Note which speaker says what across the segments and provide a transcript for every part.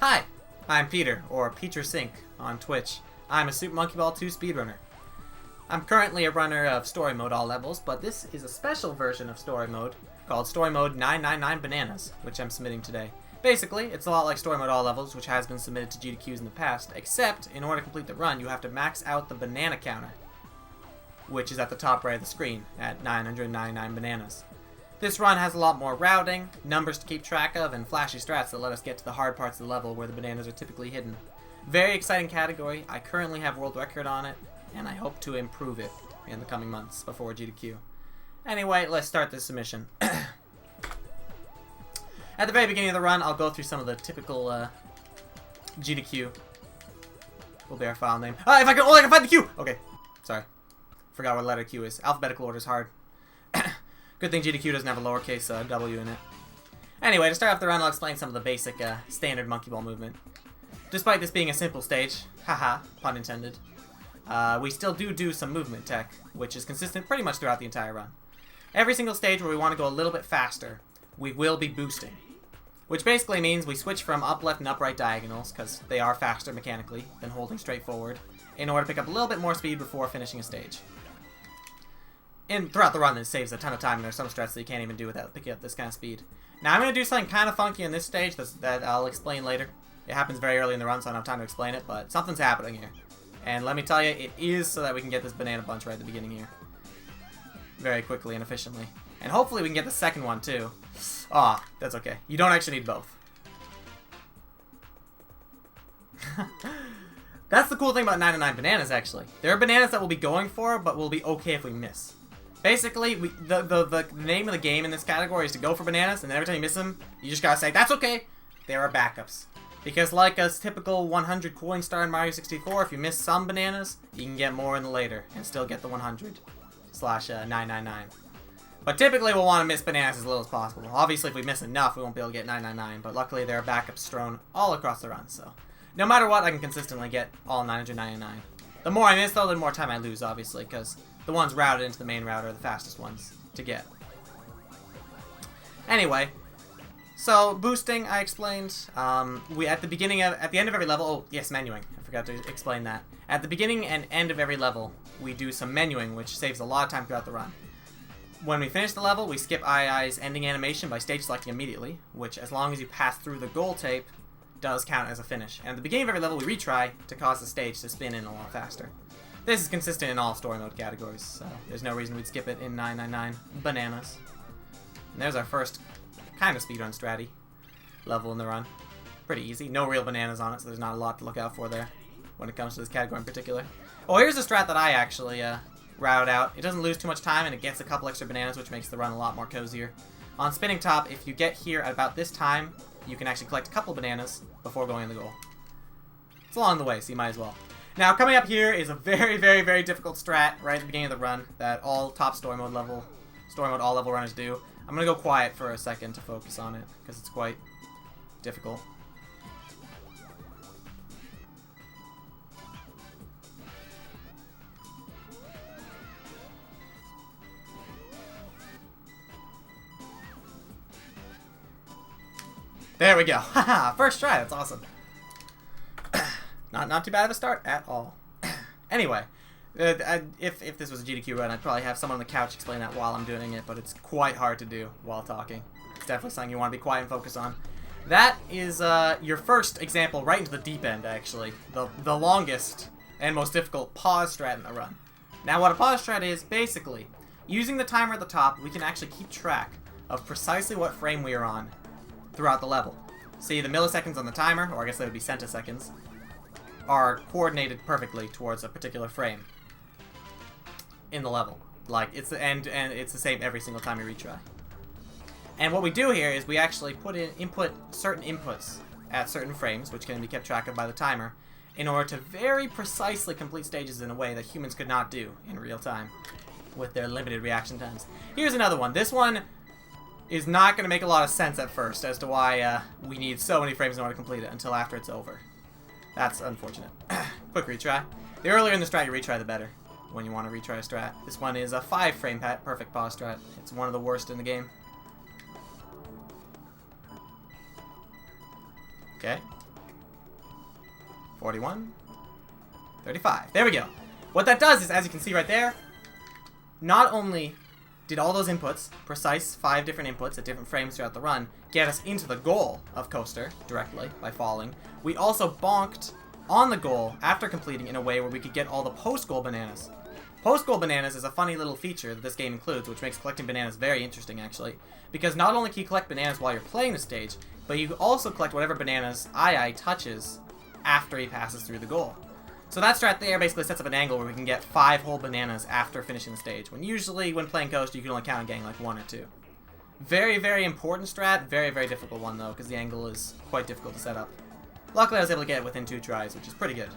Speaker 1: Hi, I'm Peter, or PeterSync on Twitch. I'm a Super Monkey Ball 2 speedrunner. I'm currently a runner of Story Mode all levels, but this is a special version of Story Mode called Story Mode 999 Bananas, which I'm submitting today. Basically, it's a lot like Story Mode all levels, which has been submitted to GDQs in the past, except in order to complete the run, you have to max out the banana counter, which is at the top right of the screen at 999 bananas. This run has a lot more routing, numbers to keep track of, and flashy strats that let us get to the hard parts of the level where the bananas are typically hidden. Very exciting category. I currently have world record on it, and I hope to improve it in the coming months before GDQ. Anyway, let's start this submission. At the very beginning of the run, I'll go through some of the typical GDQ. Will be our file name. If I can find the Q! Okay, sorry. Forgot what letter Q is. Alphabetical order is hard. Good thing GDQ doesn't have a lowercase W in it. Anyway, to start off the round, I'll explain some of the basic standard monkey ball movement. Despite this being a simple stage, haha, pun intended, we still do some movement tech, which is consistent pretty much throughout the entire run. Every single stage where we want to go a little bit faster, we will be boosting. Which basically means we switch from up, left, and up, right diagonals, because they are faster mechanically than holding straight forward, in order to pick up a little bit more speed before finishing a stage. Throughout the run, it saves a ton of time, and there's some strats that you can't even do without picking up this kind of speed. Now, I'm going to do something kind of funky in this stage that I'll explain later. It happens very early in the run, so I don't have time to explain it, but something's happening here. And let me tell you, it is so that we can get this banana bunch right at the beginning here. Very quickly and efficiently. And hopefully we can get the second one, too. Aw, that's okay. You don't actually need both. That's the cool thing about 99 bananas, actually. There are bananas that we'll be going for, but we'll be okay if we miss. Basically, the name of the game in this category is to go for bananas, and then every time you miss them, you just gotta say, that's okay, there are backups. Because like a typical 100 cooling star in Mario 64, if you miss some bananas, you can get more in the later, and still get the 100/999. But typically we'll want to miss bananas as little as possible. Obviously, if we miss enough, we won't be able to get 999, but luckily there are backups strewn all across the run, so no matter what, I can consistently get all 999. The more I miss, though, the more time I lose, obviously, because the ones routed into the main route are the fastest ones to get. Anyway, so boosting, I explained. At the end of every level. Oh yes, menuing. I forgot to explain that. At the beginning and end of every level, we do some menuing, which saves a lot of time throughout the run. When we finish the level, we skip II's ending animation by stage selecting immediately, which, as long as you pass through the goal tape, does count as a finish. And at the beginning of every level, we retry to cause the stage to spin in a lot faster. This is consistent in all story mode categories, so there's no reason we'd skip it in 999 bananas. And there's our first kind of speedrun stratty level in the run. Pretty easy. No real bananas on it, so there's not a lot to look out for there when it comes to this category in particular. Oh, here's a strat that I actually routed out. It doesn't lose too much time, and it gets a couple extra bananas, which makes the run a lot more cozier. On spinning top, if you get here at about this time, you can actually collect a couple bananas before going in the goal. It's along the way, so you might as well. Now, coming up here is a very, very, very difficult strat right at the beginning of the run that all top story mode all level runners do. I'm going to go quiet for a second to focus on it, because it's quite difficult. There we go. Haha, first try, that's awesome. Not too bad of a start at all. Anyway, if this was a GDQ run, I'd probably have someone on the couch explain that while I'm doing it, but it's quite hard to do while talking. It's definitely something you want to be quiet and focus on. That is your first example right into the deep end, actually. The longest and most difficult pause strat in the run. Now, what a pause strat is, basically, using the timer at the top, we can actually keep track of precisely what frame we are on throughout the level. See, the milliseconds on the timer, or I guess that would be centiseconds, are coordinated perfectly towards a particular frame in the level. Like, it's the same every single time you retry. And what we do here is we actually input certain inputs at certain frames, which can be kept track of by the timer, in order to very precisely complete stages in a way that humans could not do in real time with their limited reaction times. Here's another one. This one is not going to make a lot of sense at first as to why we need so many frames in order to complete it until after it's over. That's unfortunate. Quick retry. The earlier in the strat you retry, the better when you want to retry a strat. This one is a 5-frame perfect pause strat. It's one of the worst in the game. Okay. 41, 35. There we go. What that does is, as you can see right there, not only did all those inputs, precise 5 different inputs at different frames throughout the run, get us into the goal of Coaster directly by falling, we also bonked on the goal after completing in a way where we could get all the post-goal bananas. Post-goal bananas is a funny little feature that this game includes, which makes collecting bananas very interesting, actually. Because not only can you collect bananas while you're playing the stage, but you also collect whatever bananas Ai touches after he passes through the goal. So that strat there basically sets up an angle where we can get 5 whole bananas after finishing the stage, when usually when playing Coaster you can only count on getting like 1 or 2. Very, very important strat, very, very difficult one though, because the angle is quite difficult to set up. Luckily I was able to get it within 2 tries, which is pretty good.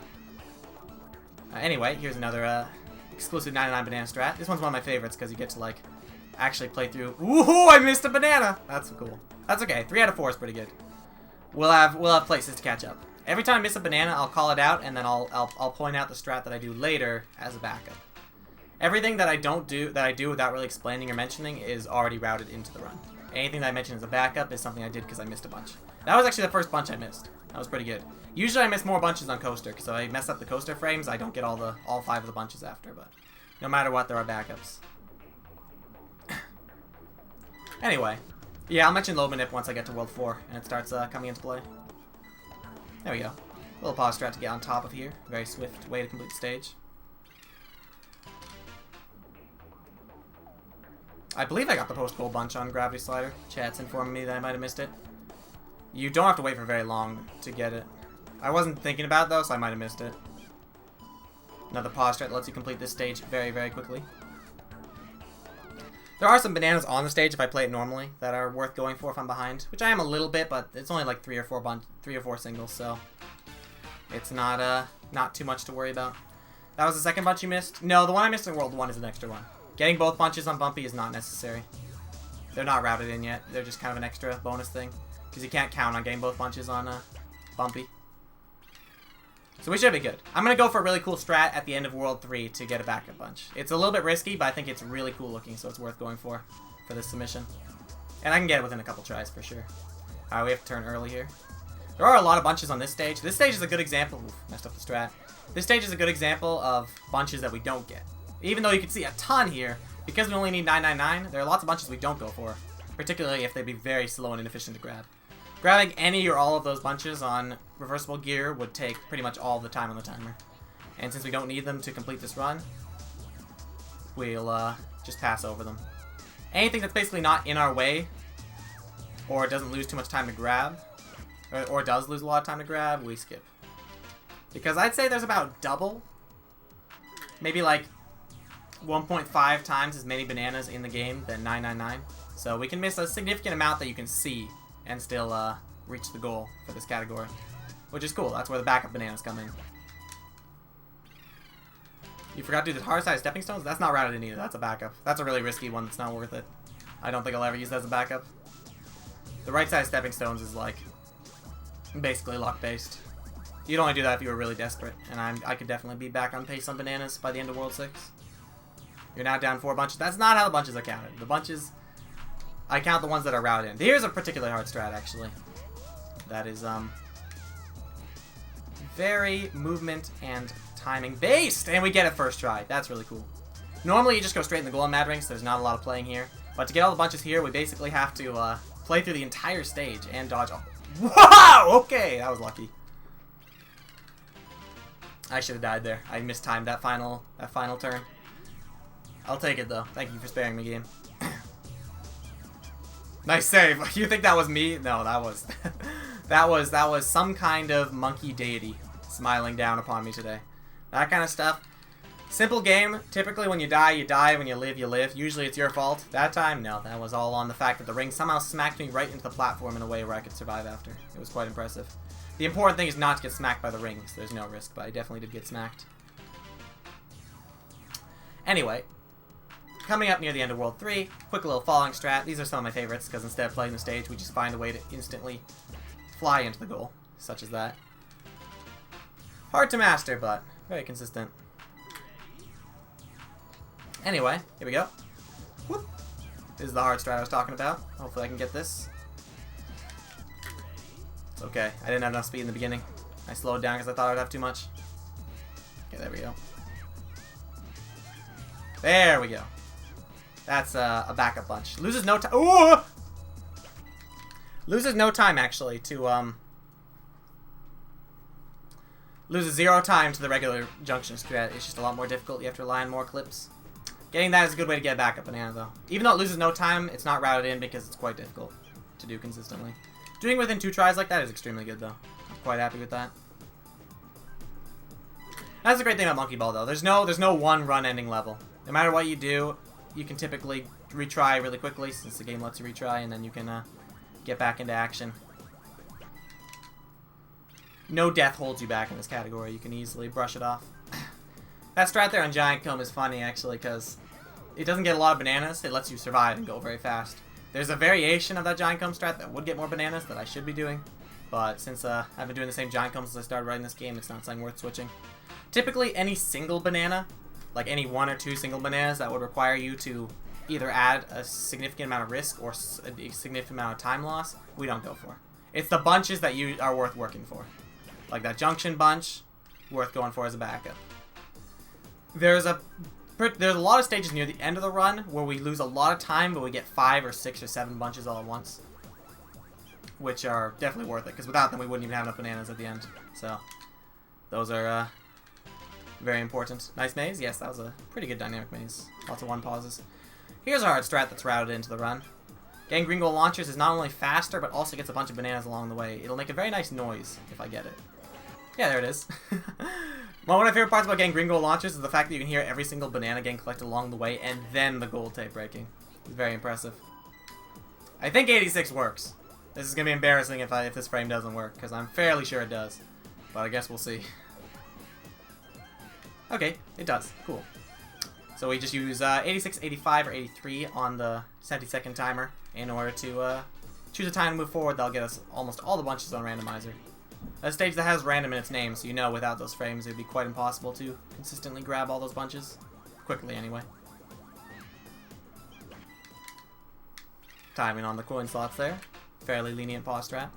Speaker 1: Anyway, here's another exclusive 99 banana strat. This one's one of my favorites because you get to like actually play through. Woohoo! I missed a banana. That's cool. That's okay. 3 out of 4 is pretty good. We'll have places to catch up. Every time I miss a banana, I'll call it out, and then I'll point out the strat that I do later as a backup. Everything that I do without really explaining or mentioning is already routed into the run. Anything that I mention as a backup is something I did because I missed a bunch. That was actually the first bunch I missed. That was pretty good. Usually I miss more bunches on Coaster, because if I mess up the Coaster frames, I don't get all 5 of the bunches after, but no matter what, there are backups. Anyway, yeah, I'll mention low manip once I get to World 4, and it starts coming into play. There we go. A little pause strat to get on top of here. Very swift way to complete the stage. I believe I got the post-goal bunch on Gravity Slider. Chat's informing me that I might have missed it. You don't have to wait for very long to get it. I wasn't thinking about it though, so I might have missed it. Another pause strat that lets you complete this stage very, very quickly. There are some bananas on the stage if I play it normally that are worth going for if I'm behind, which I am a little bit, but it's only like 3 or 4 singles, so it's not too much to worry about. That was the second bunch you missed? No, the one I missed in World 1 is an extra one. Getting both bunches on Bumpy is not necessary. They're not routed in yet. They're just kind of an extra bonus thing, because you can't count on getting both bunches on Bumpy. So we should be good. I'm going to go for a really cool strat at the end of World 3 to get a backup bunch. It's a little bit risky, but I think it's really cool looking, so it's worth going for this submission. And I can get it within a couple tries for sure. Alright, we have to turn early here. There are a lot of bunches on this stage. This stage is a good example. Oof, messed up the strat. This stage is a good example of bunches that we don't get. Even though you can see a ton here, because we only need 999, there are lots of bunches we don't go for. Particularly if they'd be very slow and inefficient to grab. Grabbing any or all of those bunches on reversible gear would take pretty much all the time on the timer. And since we don't need them to complete this run, we'll just pass over them. Anything that's basically not in our way, or doesn't lose too much time to grab, or does lose a lot of time to grab, we skip. Because I'd say there's about double, maybe like 1.5 times as many bananas in the game than 999. So we can miss a significant amount that you can see and still reach the goal for this category, which is cool. That's where the backup bananas come in. You forgot to do the hard side stepping stones? That's not routed in either. That's a backup. That's a really risky one that's not worth it. I don't think I'll ever use that as a backup. The right side stepping stones is like basically luck based. You'd only do that if you were really desperate, and I could definitely be back on pace on bananas by the end of World 6. You're now down 4 bunches. That's not how the bunches are counted. The bunches, I count the ones that are routed in. Here's a particularly hard strat, actually. That is, very movement and timing based, and we get it first try. That's really cool. Normally, you just go straight in the goal on Mad Ring, so there's not a lot of playing here. But to get all the bunches here, we basically have to, play through the entire stage and dodge all. Wow! Okay, that was lucky. I should have died there. I mistimed that final turn. I'll take it, though. Thank you for sparing me, game. Nice save. You think that was me? No, that was that was some kind of monkey deity smiling down upon me today. That kind of stuff. Simple game. Typically when you die, you die. When you live, you live. Usually it's your fault. That time, no. That was all on the fact that the ring somehow smacked me right into the platform in a way where I could survive after. It was quite impressive. The important thing is not to get smacked by the ring, so there's no risk, but I definitely did get smacked. Anyway, coming up near the end of World 3, quick little falling strat. These are some of my favorites, because instead of playing the stage, we just find a way to instantly fly into the goal, such as that. Hard to master, but very consistent. Anyway, here we go. Whoop. This is the hard strat I was talking about. Hopefully I can get this. It's okay. I didn't have enough speed in the beginning. I slowed down because I thought I'd have too much. Okay, there we go. There we go. That's a backup bunch. Loses no time. Ooh! Loses no time, actually, to, loses 0 time to the regular junction strat. It's just a lot more difficult. You have to rely on more clips. Getting that is a good way to get a backup banana, though. Even though it loses no time, it's not routed in because it's quite difficult to do consistently. Doing within 2 tries like that is extremely good, though. I'm quite happy with that. That's the great thing about Monkey Ball, though. There's no one run ending level. No matter what you do, you can typically retry really quickly, since the game lets you retry, and then you can get back into action. No death holds you back in this category. You can easily brush it off. That strat there on Giant Comb is funny, actually, because it doesn't get a lot of bananas. It lets you survive and go very fast. There's a variation of that Giant Comb strat that would get more bananas that I should be doing. But since I've been doing the same Giant Comb since I started writing this game, it's not something worth switching. Typically, any single banana, like any 1 or 2 single bananas that would require you to either add a significant amount of risk or a significant amount of time loss, we don't go for. It's the bunches that you are worth working for. Like that junction bunch, worth going for as a backup. There's a lot of stages near the end of the run where we lose a lot of time, but we get 5 or 6 or 7 bunches all at once, which are definitely worth it, because without them we wouldn't even have enough bananas at the end. So those are very important. Nice maze? Yes, that was a pretty good dynamic maze. Lots of 1 pauses. Here's a hard strat that's routed into the run. Getting green gold launchers is not only faster, but also gets a bunch of bananas along the way. It'll make a very nice noise if I get it. Yeah, there it is. One of my favorite parts about getting green gold launchers is the fact that you can hear every single banana getting collected along the way, and then the gold tape breaking. It's very impressive. I think 86 works. This is going to be embarrassing if this frame doesn't work, because I'm fairly sure it does. But I guess we'll see. Okay, it does. Cool. So we just use 86, 85, or 83 on the 70-second timer in order to choose a time to move forward. That'll get us almost all the bunches on randomizer. A stage that has random in its name, so you know without those frames it would be quite impossible to consistently grab all those bunches. Quickly, anyway. Timing on the coin slots there. Fairly lenient pause strat.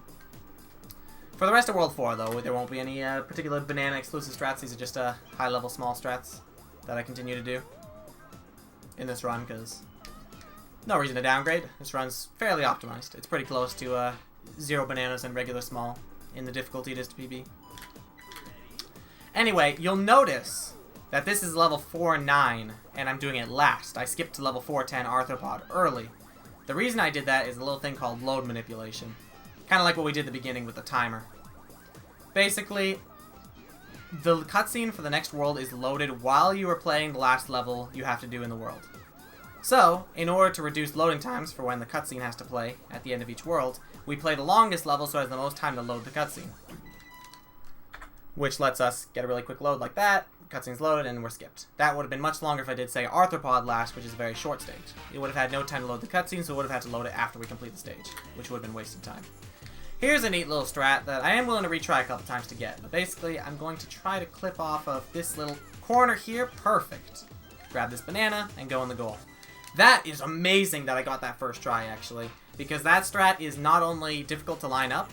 Speaker 1: For the rest of World 4, though, there won't be any particular banana exclusive strats. These are just high-level small strats that I continue to do in this run, because no reason to downgrade. This run's fairly optimized. It's pretty close to 0 bananas and regular small in the difficulty it is to PB. Anyway, you'll notice that this is level 4-9, and I'm doing it last. I skipped to level 4-10 Arthropod early. The reason I did that is a little thing called load manipulation. Kind of like what we did at the beginning with the timer. Basically, the cutscene for the next world is loaded while you are playing the last level you have to do in the world. So, in order to reduce loading times for when the cutscene has to play at the end of each world, we play the longest level so it has the most time to load the cutscene. Which lets us get a really quick load like that, cutscene's loaded, and we're skipped. That would have been much longer if I did, say, Arthropod last, which is a very short stage. It would have had no time to load the cutscene, so it would have had to load it after we complete the stage, which would have been wasted time. Here's a neat little strat that I am willing to retry a couple times to get, but basically I'm going to try to clip off of this little corner here. Perfect. Grab this banana and go in the goal. That is amazing that I got that first try, actually, because that strat is not only difficult to line up,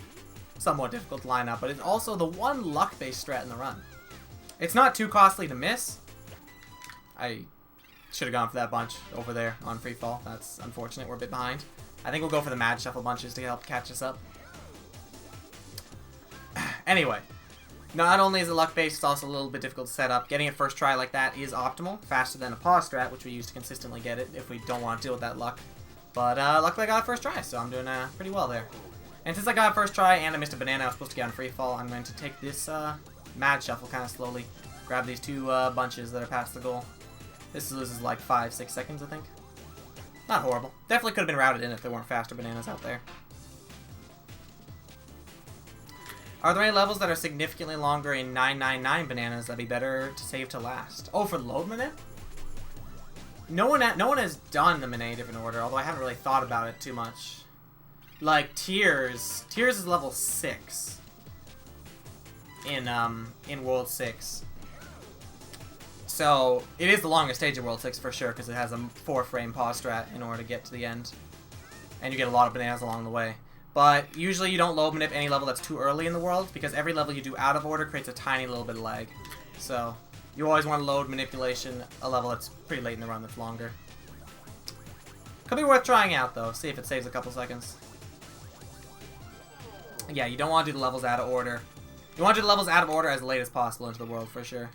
Speaker 1: somewhat difficult to line up, but it's also the one luck-based strat in the run. It's not too costly to miss. I should have gone for that bunch over there on free fall. That's unfortunate. We're a bit behind. I think we'll go for the Mad Shuffle bunches to help catch us up. Anyway, not only is it luck-based, it's also a little bit difficult to set up. Getting it first try like that is optimal, faster than a pause strat, which we use to consistently get it if we don't want to deal with that luck. But luckily I got it first try, so I'm doing pretty well there. And since I got it first try and I missed a banana I was supposed to get on free fall, I'm going to take this Mad Shuffle kind of slowly. Grab these 2 bunches that are past the goal. This loses like 5-6 seconds, I think. Not horrible. Definitely could have been routed in if there weren't faster bananas out there. Are there any levels that are significantly longer in 999 bananas that'd be better to save to last? Oh, for load minute? No one has done them in any different order, although I haven't really thought about it too much. Like Tears is level 6 in World 6. So it is the longest stage of World 6 for sure, because it has a 4-frame pause strat in order to get to the end, and you get a lot of bananas along the way. But usually you don't load manip any level that's too early in the world, because every level you do out of order creates a tiny little bit of lag. So you always want to load manipulation a level that's pretty late in the run that's longer. Could be worth trying out though, see if it saves a couple seconds. Yeah, you don't want to do the levels out of order. You want to do the levels out of order as late as possible into the world for sure.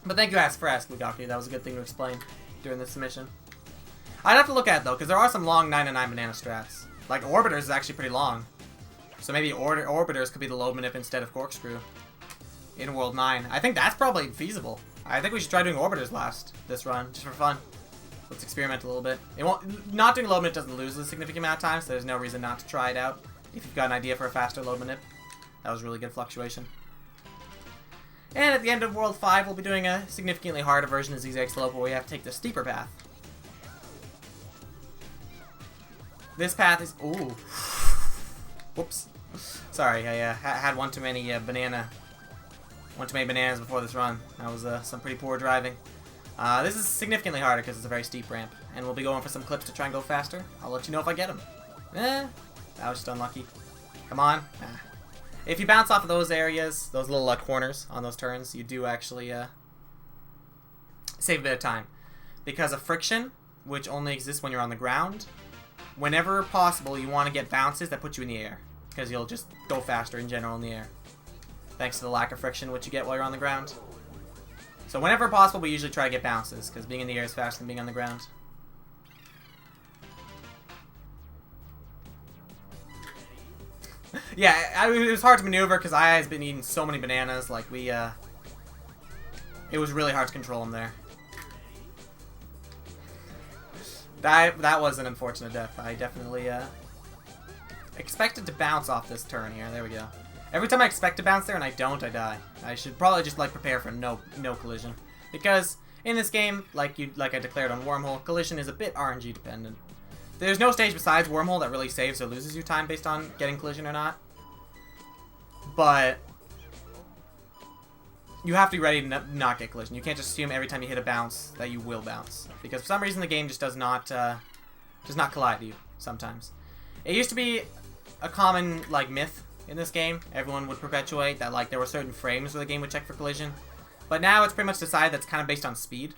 Speaker 1: But thank you for asking, Lugaku. That was a good thing to explain during this submission. I'd have to look at it though, because there are some long 9 and 9 banana strats. Like Orbiters is actually pretty long. So maybe Orbiters could be the load manip instead of Corkscrew in World 9. I think that's probably feasible. I think we should try doing Orbiters this run, just for fun. Let's experiment a little bit. Not doing load manip doesn't lose a significant amount of time, so there's no reason not to try it out. If you've got an idea for a faster load manip. That was really good fluctuation. And at the end of World 5, we'll be doing a significantly harder version of Zigzag Slope where we have to take the steeper path. This path is... Ooh. Whoops. Sorry, I had one too many bananas before this run. That was some pretty poor driving. This is significantly harder because it's a very steep ramp. And we'll be going for some clips to try and go faster. I'll let you know if I get them. That was just unlucky. Come on. If you bounce off of those areas, those little corners on those turns, you do actually save a bit of time. Because of friction, which only exists when you're on the ground, whenever possible, you want to get bounces that put you in the air. Because you'll just go faster in general in the air. Thanks to the lack of friction, which you get while you're on the ground. So whenever possible, we usually try to get bounces, because being in the air is faster than being on the ground. Yeah, it was hard to maneuver because I has been eating so many bananas. Like it was really hard to control him there. That was an unfortunate death. I definitely expected to bounce off this turn here. There we go. Every time I expect to bounce there and I don't, I die. I should probably just prepare for no collision, because in this game, like I declared on Wormhole, collision is a bit RNG dependent. There's no stage besides Wormhole that really saves or loses you time based on getting collision or not. But you have to be ready to not get collision. You can't just assume every time you hit a bounce that you will bounce, because for some reason the game just does not collide you sometimes. It used to be a common myth in this game. Everyone would perpetuate that there were certain frames where the game would check for collision, but now it's pretty much decided that's kind of based on speed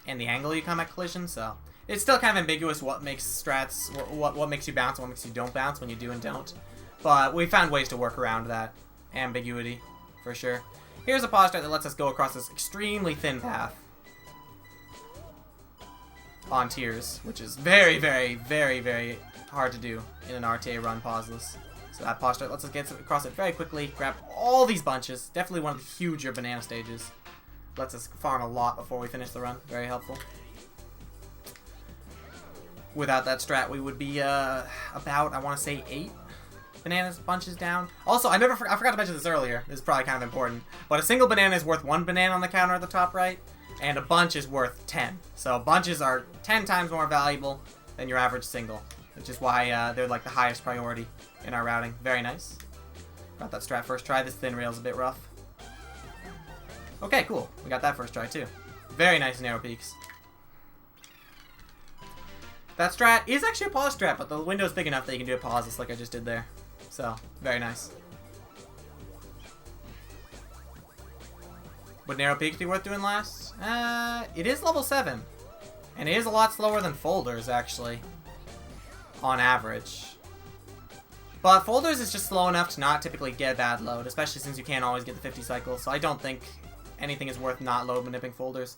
Speaker 1: and the angle you come at collision. So it's still kind of ambiguous what makes strats, what makes you bounce and what makes you don't bounce when you do and don't. But we found ways to work around that ambiguity, for sure. Here's a pause strat that lets us go across this extremely thin path on tiers, which is very, very, very, very hard to do in an RTA run pauseless. So that pause strat lets us get across it very quickly, grab all these bunches. Definitely one of the huger banana stages. Lets us farm a lot before we finish the run. Very helpful. Without that strat, we would be about, I want to say, 8 bananas bunches down. Also, I forgot to mention this earlier. This is probably kind of important. But a single banana is worth 1 banana on the counter at the top right, and a bunch is worth 10. So bunches are 10 times more valuable than your average single, which is why they're the highest priority in our routing. Very nice. Got that strat first try. This thin rail's a bit rough. Okay, cool. We got that first try too. Very nice narrow peaks. That strat is actually a pause strat, but the window is big enough that you can do a pause just like I just did there. So, very nice. Would narrow peaks be worth doing last? It is level 7. And it is a lot slower than folders, actually. On average. But folders is just slow enough to not typically get a bad load, especially since you can't always get the 50 cycles. So I don't think anything is worth not load manipping folders.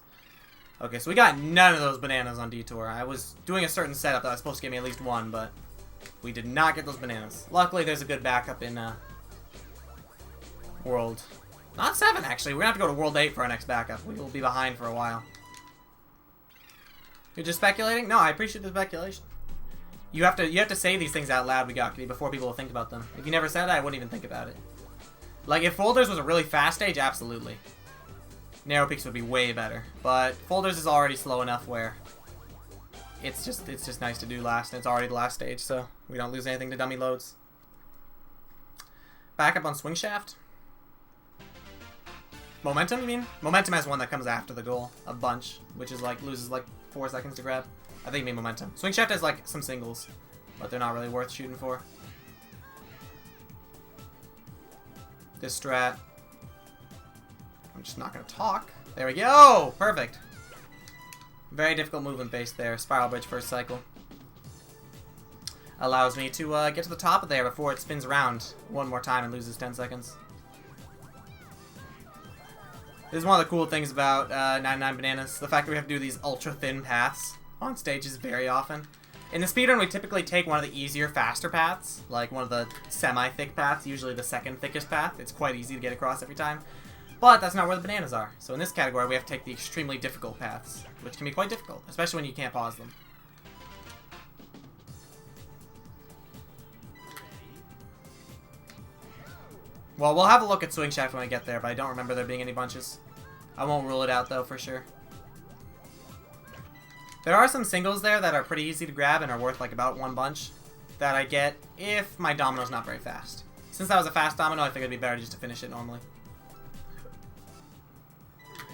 Speaker 1: Okay, so we got none of those bananas on Detour. I was doing a certain setup that was supposed to give me at least 1, but we did not get those bananas. Luckily, there's a good backup in World... Not 7, actually. We're going to have to go to World 8 for our next backup. We will be behind for a while. You're just speculating? No, I appreciate the speculation. You have to say these things out loud, Lugaku, before people will think about them. If you never said it, I wouldn't even think about it. If Folders was a really fast stage, absolutely. Narrow Peaks would be way better. But Folders is already slow enough where it's just nice to do last, and it's already the last stage, so we don't lose anything to dummy loads. Backup on Swing Shaft. Momentum, you mean? Momentum has one that comes after the goal, a bunch, which is loses 4 seconds to grab. I think you mean Momentum. Swing Shaft has some singles but they're not really worth shooting for. This strat. I'm just not going to talk. There we go! Perfect. Very difficult movement base there. Spiral bridge first cycle. Allows me to get to the top of there before it spins around one more time and loses 10 seconds. This is one of the cool things about 99 Bananas. The fact that we have to do these ultra thin paths on stages very often. In the speedrun, we typically take one of the easier, faster paths, like one of the semi-thick paths, usually the second thickest path. It's quite easy to get across every time. But that's not where the bananas are. So in this category, we have to take the extremely difficult paths, which can be quite difficult, especially when you can't pause them. Well, we'll have a look at Swing Shaft when we get there, but I don't remember there being any bunches. I won't rule it out, though, for sure. There are some singles there that are pretty easy to grab and are worth, like, about one bunch that I get if my domino's not very fast. Since that was a fast domino, I figured it'd be better just to finish it normally.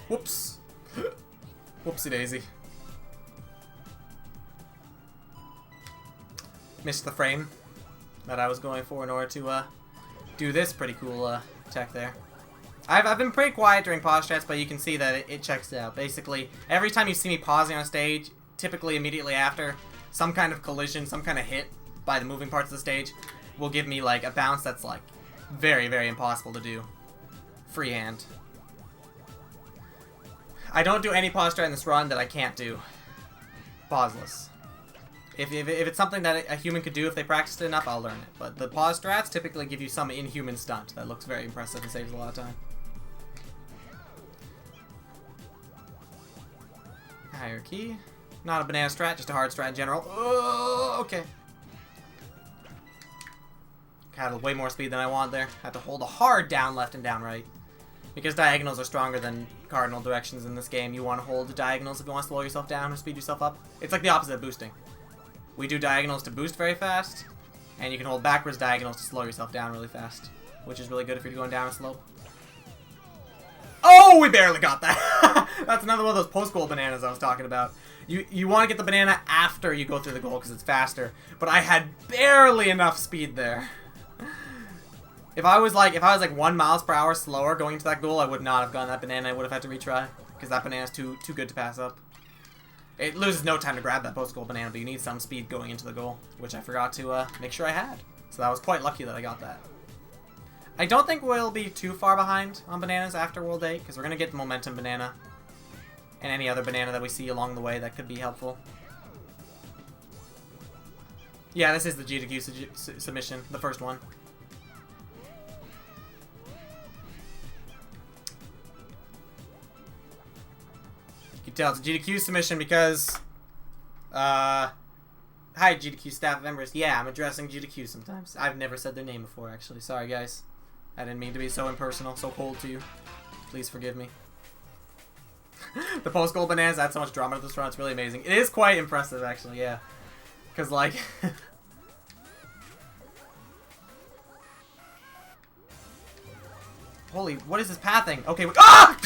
Speaker 1: Whoops. Whoopsie daisy. Missed the frame that I was going for in order to, do this pretty cool tech there. I've been pretty quiet during pause strats, but you can see that it checks out. Basically, every time you see me pausing on stage, typically immediately after, some kind of collision, some kind of hit by the moving parts of the stage will give me like a bounce that's like very, very impossible to do freehand. I don't do any pause strat in this run that I can't do pauseless. If it's something that a human could do if they practiced it enough, I'll learn it. But the pause strats typically give you some inhuman stunt that looks very impressive and saves a lot of time. Hierarchy. Not a banana strat, just a hard strat in general. Oh, okay. Had way more speed than I want there. Had to hold a hard down left and down right. Because diagonals are stronger than cardinal directions in this game, you want to hold the diagonals if you want to slow yourself down or speed yourself up. It's like the opposite of boosting. We do diagonals to boost very fast, and you can hold backwards diagonals to slow yourself down really fast, which is really good if you're going down a slope. Oh, we barely got that. That's another one of those post-goal bananas I was talking about. You want to get the banana after you go through the goal because it's faster, but I had barely enough speed there. If I was like 1 mile per hour slower going to that goal, I would not have gotten that banana. I would have had to retry because that banana is too good to pass up. It loses no time to grab that post-goal banana, but you need some speed going into the goal, which I forgot to make sure I had. So that was quite lucky that I got that. I don't think we'll be too far behind on bananas after World 8, because we're going to get the Momentum Banana and any other banana that we see along the way that could be helpful. Yeah, this is the AGDQ submission, the first one. You can tell it's a AGDQ submission because, hi AGDQ staff members. Yeah, I'm addressing AGDQ sometimes. I've never said their name before, actually. Sorry, guys. I didn't mean to be so impersonal, so cold to you. Please forgive me. The post-goal bananas add so much drama to this run. It's really amazing. It is quite impressive, actually, yeah. Because, like... Holy, what is this pathing? Okay, ah!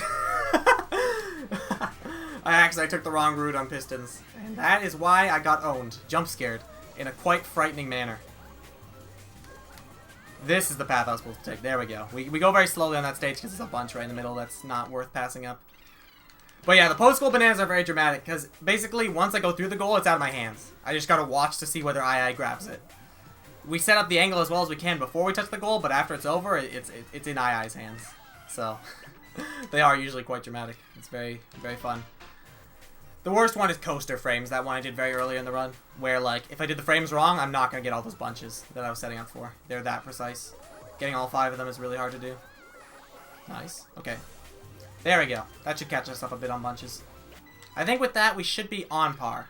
Speaker 1: I took the wrong route on pistons. And that is why I got owned. Jump scared. In a quite frightening manner. This is the path I was supposed to take. There we go. We go very slowly on that stage because there's a bunch right in the middle that's not worth passing up. But yeah, the post-goal bananas are very dramatic because basically once I go through the goal, it's out of my hands. I just gotta watch to see whether II grabs it. We set up the angle as well as we can before we touch the goal, but after it's over, it's in II's hands. So, they are usually quite dramatic. It's very, very fun. The worst one is coaster frames, that one I did very early in the run, where like, if I did the frames wrong, I'm not going to get all those bunches that I was setting up for. They're that precise. Getting all 5 of them is really hard to do. Nice. Okay. There we go. That should catch us up a bit on bunches. I think with that, we should be on par.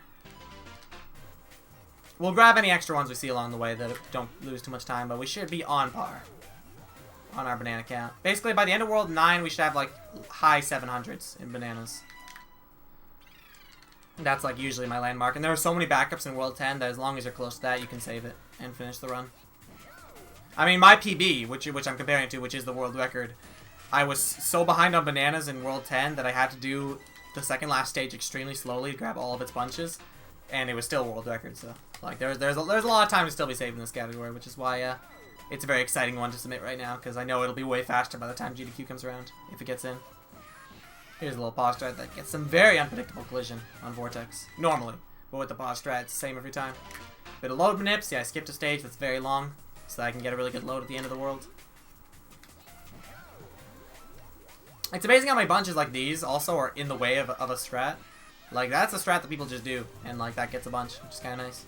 Speaker 1: We'll grab any extra ones we see along the way that don't lose too much time, but we should be on par on our banana count. Basically, by the end of World 9, we should have like high 700s in bananas. That's like usually my landmark. And there are so many backups in World 10 that as long as you're close to that, you can save it and finish the run. I mean, my PB, which I'm comparing to, which is the world record, I was so behind on bananas in World 10 that I had to do the second last stage extremely slowly to grab all of its bunches. and it was still world record. So like there's a lot of time to still be saved in this category, which is why it's a very exciting one to submit right now, because I know it'll be way faster by the time GDQ comes around if it gets in. Here's a little pause strat that gets some very unpredictable collision on Vortex normally, but with the pause strat it's the same every time. Bit of load manips. Yeah, I skipped a stage that's very long so that I can get a really good load at the end of the world. It's amazing how many bunches like these also are in the way of a strat. Like, that's a strat that people just do, and like that gets a bunch, which is kind of nice.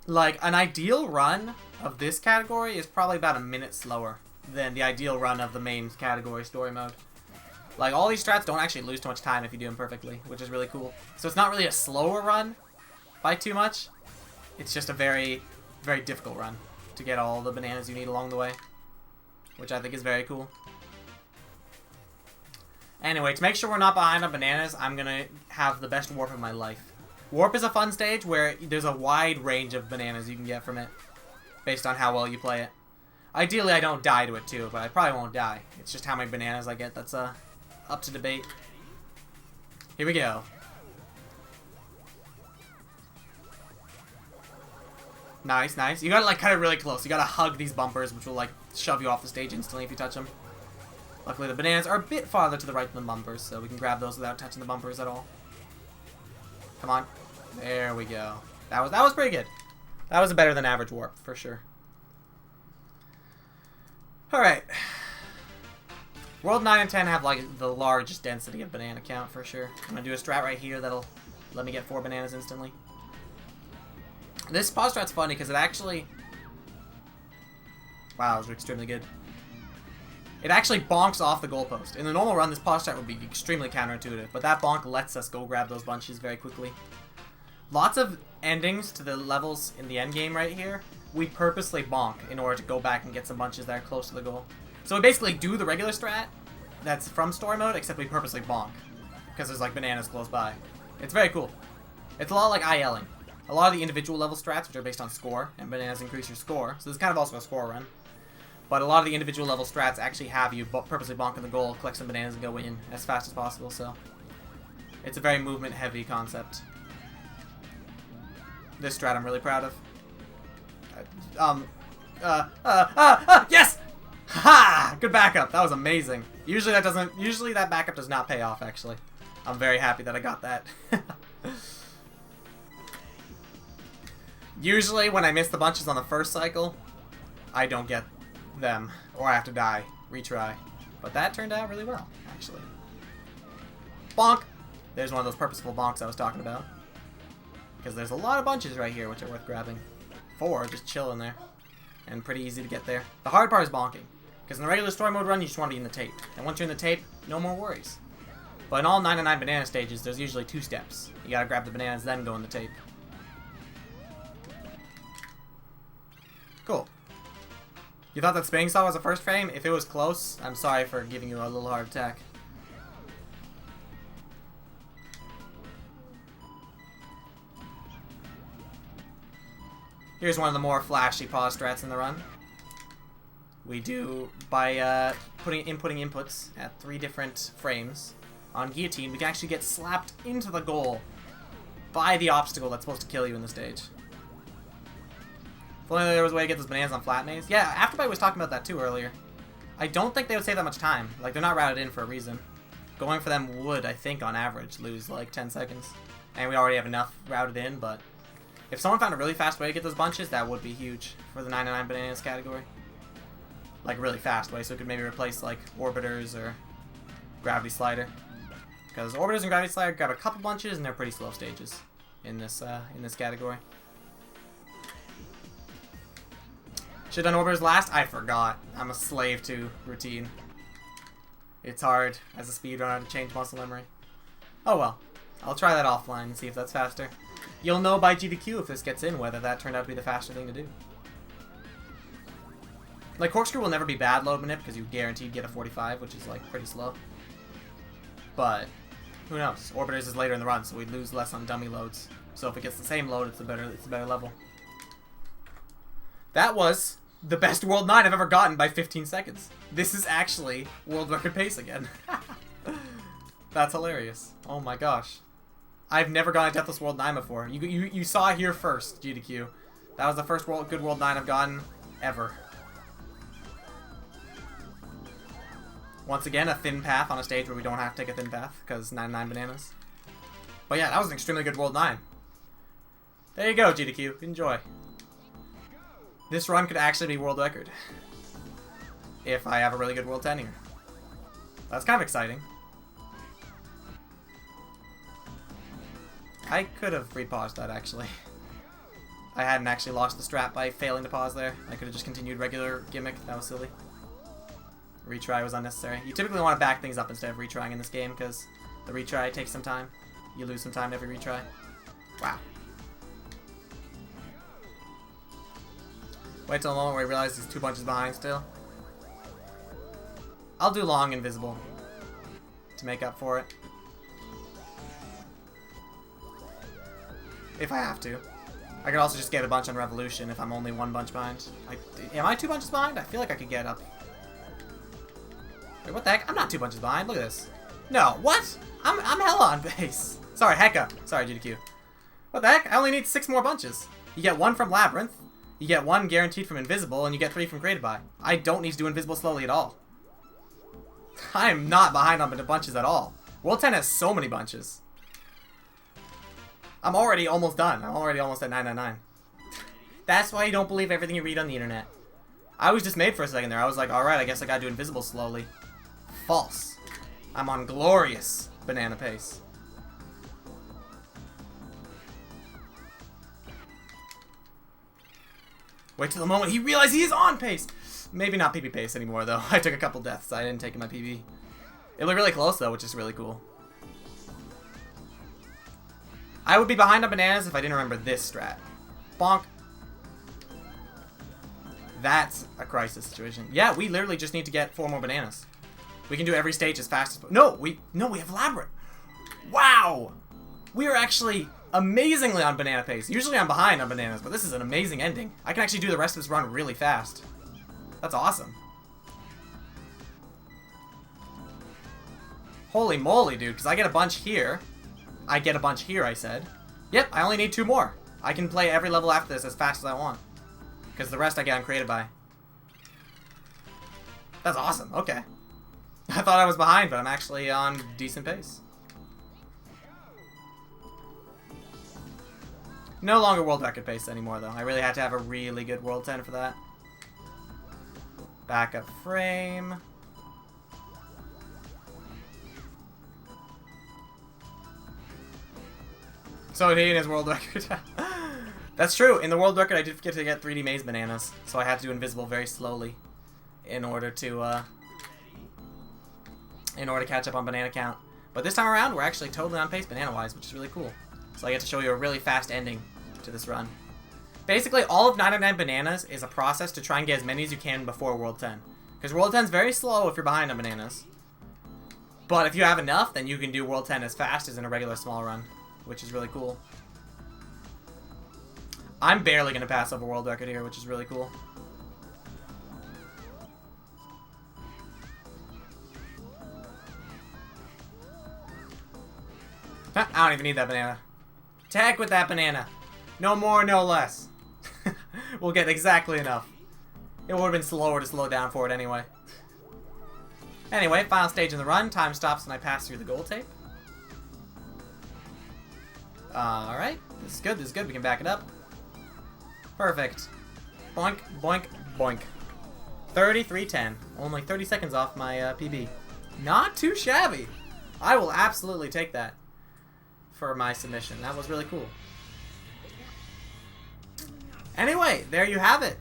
Speaker 1: Like, an ideal run of this category is probably about a minute slower than the ideal run of the main category story mode. Like, all these strats don't actually lose too much time if you do them perfectly, which is really cool. So it's not really a slower run by too much. It's just a very, very difficult run to get all the bananas you need along the way, which I think is very cool. Anyway, to make sure we're not behind on bananas, I'm going to have the best warp of my life. Warp is a fun stage where there's a wide range of bananas you can get from it, based on how well you play it. Ideally, I don't die to it too, but I probably won't die. It's just how many bananas I get that's up to debate. Here we go. Nice, nice. You gotta like cut it really close. You gotta hug these bumpers, which will like shove you off the stage instantly if you touch them. Luckily, the bananas are a bit farther to the right than the bumpers, so we can grab those without touching the bumpers at all. Come on. There we go. That was pretty good. That was a better than average warp, for sure. Alright. World 9 and 10 have like the largest density of banana count, for sure. I'm gonna do a strat right here that'll let me get 4 bananas instantly. This pause strat's funny because it actually... Wow, it was extremely good. It actually bonks off the goalpost. In the normal run, this pause strat would be extremely counterintuitive, but that bonk lets us go grab those bunches very quickly. Lots of endings to the levels in the end game right here, we purposely bonk in order to go back and get some bunches that are close to the goal. So we basically do the regular strat that's from story mode, except we purposely bonk, because there's like bananas close by. It's very cool. It's a lot like ILing. A lot of the individual level strats, which are based on score, and bananas increase your score, so this is kind of also a score run. But a lot of the individual level strats actually have you purposely bonking the goal, collect some bananas, and go in as fast as possible, so it's a very movement-heavy concept. This strat I'm really proud of. Yes! Ha! Good backup. That was amazing. Usually that backup does not pay off, actually. I'm very happy that I got that. Usually when I miss the bunches on the first cycle, I don't get them, or I have to die, retry. But that turned out really well, actually. Bonk! There's one of those purposeful bonks I was talking about. Because there's a lot of bunches right here which are worth grabbing. 4 just chilling there. And pretty easy to get there. The hard part is bonking. Because in the regular story mode run, you just want to be in the tape. And once you're in the tape, no more worries. But in all 9 and 9 banana stages, there's usually 2 steps. You gotta grab the bananas, then go in the tape. Cool. You thought that spinning saw was a first frame? If it was close, I'm sorry for giving you a little heart attack. Here's one of the more flashy pause strats in the run. We do, by inputting inputs at 3 different frames on Guillotine, we can actually get slapped into the goal by the obstacle that's supposed to kill you in the stage. If only there was a way to get those bananas on flat maze. Yeah, Afterbite was talking about that too earlier. I don't think they would save that much time. Like, they're not routed in for a reason. Going for them would, I think, on average, lose like 10 seconds. And we already have enough routed in, but if someone found a really fast way to get those bunches, that would be huge for the 9 and 9 bananas category. Like, a really fast way, so it could maybe replace, like, Orbiters or Gravity Slider. Because Orbiters and Gravity Slider grab a couple bunches, and they're pretty slow stages in this category. Should've done Orbiters last? I forgot. I'm a slave to routine. It's hard, as a speedrunner, to change muscle memory. Oh well. I'll try that offline and see if that's faster. You'll know by GDQ if this gets in whether that turned out to be the faster thing to do. Like, Corkscrew will never be bad load manip because you guaranteed get a 45, which is like pretty slow. But who knows? Orbiters is later in the run, so we'd lose less on dummy loads. So if it gets the same load, it's a better level. That was the best World 9 I've ever gotten by 15 seconds. This is actually world record pace again. That's hilarious. Oh my gosh. I've never gone a Deathless World 9 before. You saw it here first, GDQ. That was the first good World 9 I've gotten ever. Once again, a thin path on a stage where we don't have to take a thin path, because 99 bananas. But yeah, that was an extremely good World 9. There you go, GDQ. Enjoy. This run could actually be world record. If I have a really good World 10 here. That's kind of exciting. I could have repaused that, actually. I hadn't actually lost the strat by failing to pause there. I could have just continued regular gimmick. That was silly. Retry was unnecessary. You typically want to back things up instead of retrying in this game, because the retry takes some time. You lose some time every retry. Wow. Wait till the moment where he realizes he's 2 bunches behind still. I'll do long invisible to make up for it. If I have to. I could also just get a bunch on Revolution if I'm only 1 bunch behind. Am I 2 bunches behind? I feel like I could get up. Wait, what the heck? I'm not 2 bunches behind. Look at this. No, what? I'm hella on base. Sorry, Hecka. Sorry, GDQ. What the heck? I only need 6 more bunches. You get 1 from Labyrinth. You get 1 guaranteed from Invisible, and you get 3 from Created By. I don't need to do Invisible slowly at all. I am not behind on the bunches at all. World 10 has so many bunches. I'm already almost done. I'm already almost at 999. That's why you don't believe everything you read on the internet. I was dismayed for a second there. I was like, alright, I guess I gotta do Invisible slowly. False. I'm on glorious banana pace. Wait till the moment he realizes he is on pace. Maybe not PB pace anymore, though. I took a couple deaths. I didn't take my PB. It looked really close, though, which is really cool. I would be behind on bananas if I didn't remember this strat. Bonk. That's a crisis situation. Yeah, we literally just need to get 4 more bananas. We can do every stage as fast as... No, we have Labyrinth. Wow! We are actually amazingly on banana pace. Usually I'm behind on bananas, but this is an amazing ending. I can actually do the rest of this run really fast. That's awesome. Holy moly, dude, because I get a bunch here. I get a bunch here, I said. Yep, I only need 2 more. I can play every level after this as fast as I want. Because the rest I get Created By. That's awesome, okay. I thought I was behind, but I'm actually on decent pace. No longer world record pace anymore, though. I really had to have a really good World 10 for that. Backup frame. So he in his world record. That's true. In the world record, I did forget to get 3D maze bananas, so I had to do invisible very slowly in order to catch up on banana count. But this time around, we're actually totally on pace banana-wise, which is really cool. So I get to show you a really fast ending to this run. Basically, all of 999 bananas is a process to try and get as many as you can before World 10. Because World 10 is very slow if you're behind on bananas. But if you have enough, then you can do World 10 as fast as in a regular small run, which is really cool. I'm barely going to pass over world record here, which is really cool. I don't even need that banana. To heck with that banana. No more, no less. We'll get exactly enough. It would have been slower to slow down for it anyway. Anyway, final stage in the run. Time stops when I pass through the goal tape. Alright. This is good, this is good. We can back it up. Perfect. Boink, boink, boink. 33:10. Only 30 seconds off my PB. Not too shabby. I will absolutely take that for my submission. That was really cool. Anyway, there you have it.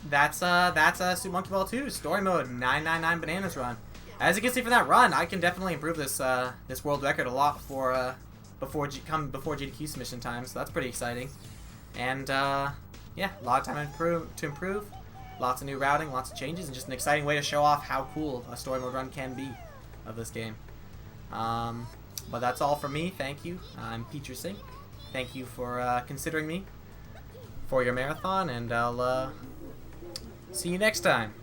Speaker 1: That's Super Monkey Ball 2 Story Mode 999 Bananas run. As you can see from that run, I can definitely improve this this world record a lot before GDQ submission time. So that's pretty exciting. And yeah, a lot of time to improve. Lots of new routing, lots of changes, and just an exciting way to show off how cool a story mode run can be of this game. But that's all from me. Thank you. I'm Peter Sink. Thank you for considering me for your marathon, and I'll see you next time.